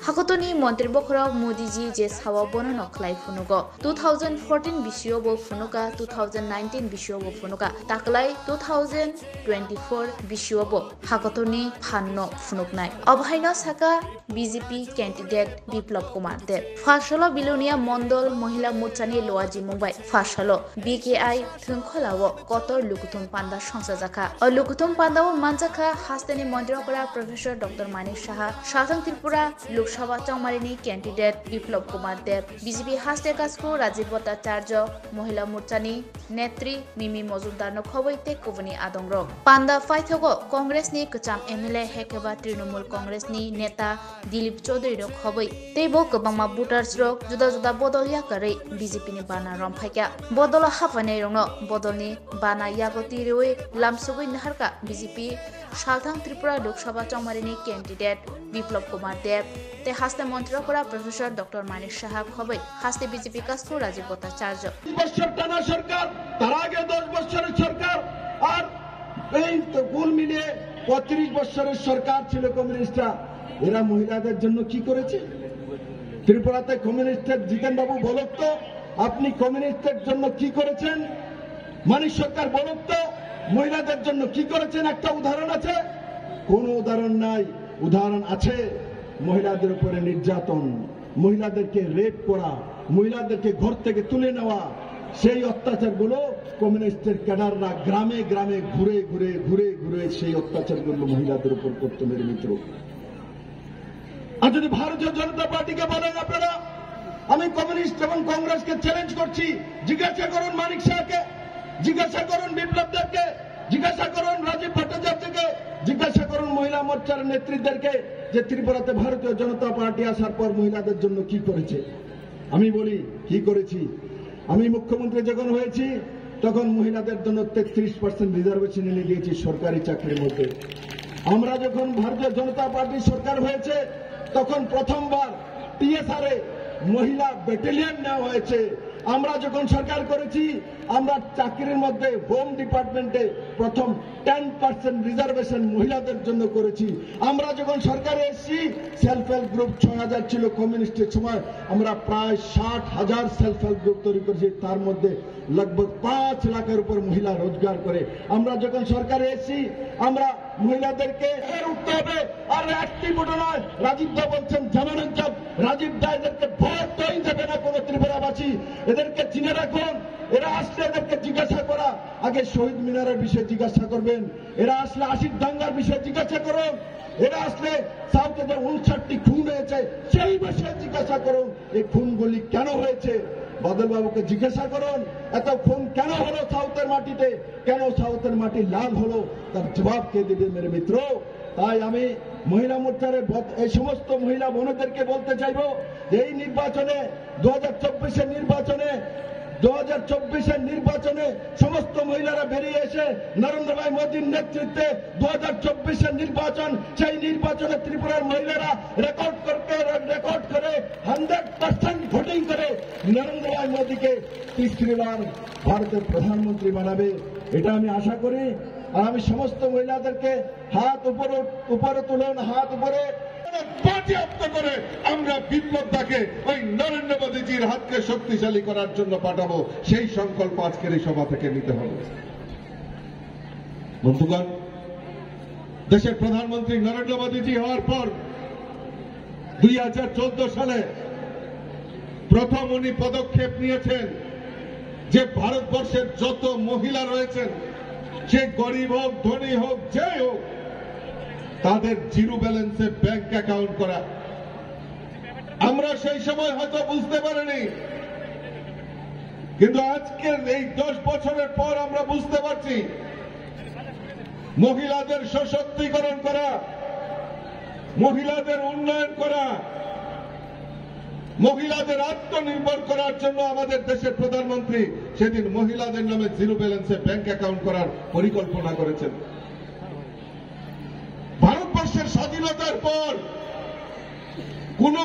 হাকতনি মন্ত্রী বখরাও মোদিজি যে সাওয়া বনন খলাই ফুনুগো 2014 বিশিও বো ফুনুকা 2019 বিশিও বো ফুনুকা তাকলাই 2024 বিশিও বো হাকতনি ফান্ন ফুনুকনাই অবহাইন সাকা বিজেপি ক্যান্ডিডেট বিপ্লব কুমার দেব ফাশালো বিলোনিয়া মন্ডল মহিলা মোর্চানি লোয়াজি মুম্বাই ফাশালো বিকেআই থুংখলাও কতর লুকুতুম পান্ডা সংসাজাখা ও লুকুতুম পান্ডাও মানজাখা হাস্তেনি মন্ত্রী বখরা প্রফেসর ডক্টর মানিক সাহা সাধারণ ত্রিপুরা লোকসভা চৌমারিনি ক্যান্ডিডেট বিপ্লব কুমার দেব বিজেপি হাস্তে কাজকু রাজীব ভট্টাচার্য মহিলা মোর্চানি নেত্রী মিমি মজুমদার খবইতে কবনি আদংর পান্ডা ফাইথগো কংগ্রেসনি কচাম এমএলএ হেকেবা তৃণমূল কংগ্রেসনি নেতা দিলীপ চৌধুরী খবই তেবো কবাংমা ভোটার্স রক जुदा जुदा बदलिया करे बीजेपी नि बाना रमफाइका बदल हाफाने रंग बदलनि बाना यागति रेवे लामसुगै नहारका बीजेपी सालथां त्रिपुरा लोकसभा चौमारिनि कैंडिडेट বিপ্লব কুমার দেব তে হাস্তে মন্ত্রীরা professor doctor Manik Saha খবই হাস্তে BJP কাজকু Rajib Bhattacharya বছর টানা সরকার তার আগে 10 বছরের সরকার আর এই তো কুল মিলিয়ে 35 বছরের সরকার ছিল কমিউনিস্টরা এরা মহিলাদের জন্য কি করেছে ত্রিপুরাতে কমিউনিস্টের জিতেন বাবু বলুন তো আপনি কমিউনিস্টের জন্য কি করেছেন মানিক সরকার বলুন তো মহিলাদের জন্য কি করেছেন একটা উদাহরণ আছে কোন উদাহরণ নাই উদাহরণ আছে মহিলাদের উপরে নির্যাতন মহিলাদেরকে রেপ করা মহিলাদেরকে ঘর থেকে তুলে নেওয়া সেই অত্যাচারগুলো কমিউনিস্টের ক্যাডাররা গ্রামে গ্রামে ঘুরে ঘুরে ঘুরে ঘুরে সেই অত্যাচারগুলো মহিলাদের উপর করতে মেরে মিত্র আর যদি ভারতীয় জনতা পার্টিকে বলেন আপনারা আমি কমিউনিস্ট এবং কংগ্রেসকে চ্যালেঞ্জ করছি জিজ্ঞাসা করুন মানিক শাহকে জিজ্ঞাসা করুন বিপ্লব দেবকে জিজ্ঞাসা করুন রাজীব ভট্টাচার্যকে জিজ্ঞাসা করুন মহিলা মোর্চার নেতৃত্বদেরকে যে ত্রিপুরাতে ভারতীয় জনতা পার্টি আসার পর মহিলাদের জন্য কি করেছে আমি বলি কি করেছি আমি মুখ্যমন্ত্রী যখন হয়েছি তখন মহিলাদের জন্য 33% রিজার্ভেশন এনে দিয়েছি সরকারি চাকরির মধ্যে আমরা যখন ভারতীয় জনতা পার্টি সরকার হয়েছে তখন প্রথমবার টিএসআর এ মহিলা ব্যাটালিয়ন নেওয়া হয়েছে আমরা যখন সরকার করেছি আমরা চাকরির মধ্যে হোম ডিপার্টমেন্টে প্রথম 10% রিজার্ভেশন মহিলাদের জন্য করেছি আমরা যখন সরকারে এসেছি সেলফ হেল্প গ্রুপ 6000 ছিল কমিউনিস্টের সময় আমরা প্রায় 60,000 সেলফ হেল্প গ্রুপ তৈরি করেছি তার মধ্যে लगभग 5 লাখের উপর মহিলা রোজগার করে আমরা যখন সরকারে এসেছি আমরা মহিলাদেরকে উঠতে হবে আর একটি ভোট নয় রাজীব দা বলছেন জানানোর জব রাজীব দা এদেরকে ভোট তৈরি দেবে না কোনো ত্রিপুরাবাসী এদেরকে চিনে রাখুন এরা আসলে এদেরকে জিজ্ঞাসা করা আগে শহীদ মিনারের বিষয়ে জিজ্ঞাসা করবেন এরা আসলে আশির দাঙ্গার বিষয়ে জিজ্ঞাসা করুন এরা আসলে সাউথে যে 59টি খুন হয়েছে সেই বিষয়ে জিজ্ঞাসা করুন এই খুনগুলি কেন হয়েছে বাদল বাবুকে জিজ্ঞাসা করুন এত খুন কেন হলো সাউথের মাটিতে কেন সাউথের মাটি লাল হলো তার জবাব কে দেবে মেরে মিত্র তাই আমি মহিলা মোর্চার এই সমস্ত মহিলা বোনদেরকে বলতে চাইব যে এই নির্বাচনে 2024 নির্বাচনে সমস্ত মহিলারা বেরিয়ে এসে নরেন্দ্র ভাই মোদীর নেতৃত্বে 2024 নির্বাচন সেই নির্বাচনে ত্রিপুরার মহিলারা রেকর্ড করে 100% ভোটিং করে নরেন্দ্র ভাই মোদীকে তৃতীয়বার ভারতের প্রধানমন্ত্রী বানাবে এটা আমি আশা করি আর আমি সমস্ত মহিলাদেরকে হাত উপরে তুলুন হাত উপরে বাজেয়াপ্ত করে আমরা বিপ্লবটাকে ওই নরেন্দ্র মোদীজির হাতকে শক্তিশালী করার জন্য পাঠাবো সেই সংকল্প আজকের এই সভা থেকে নিতে হবে বন্ধুগণ দেশের প্রধানমন্ত্রী নরেন্দ্র মোদীজি হওয়ার পর 2014 সালে প্রথম উনি পদক্ষেপ নিয়েছেন যে ভারতবর্ষের যত মহিলা রয়েছেন সে গরিব হোক ধনী হোক যে হোক তাদের জিরো ব্যালেন্সে ব্যাংক অ্যাকাউন্ট করা আমরা সেই সময় হয়তো বুঝতে পারিনি কিন্তু আজকের এই 10 বছরের পর আমরা বুঝতে পারছি মহিলাদের সশক্তিকরণ করা মহিলাদের উন্নয়ন করা মহিলাদের আত্মনির্ভর করার জন্য আমাদের দেশের প্রধানমন্ত্রী সেদিন মহিলাদের নামে জিরো ব্যালেন্সে ব্যাংক অ্যাকাউন্ট করার পরিকল্পনা করেছেন ভারতবর্ষের স্বাধীনতার পর কোন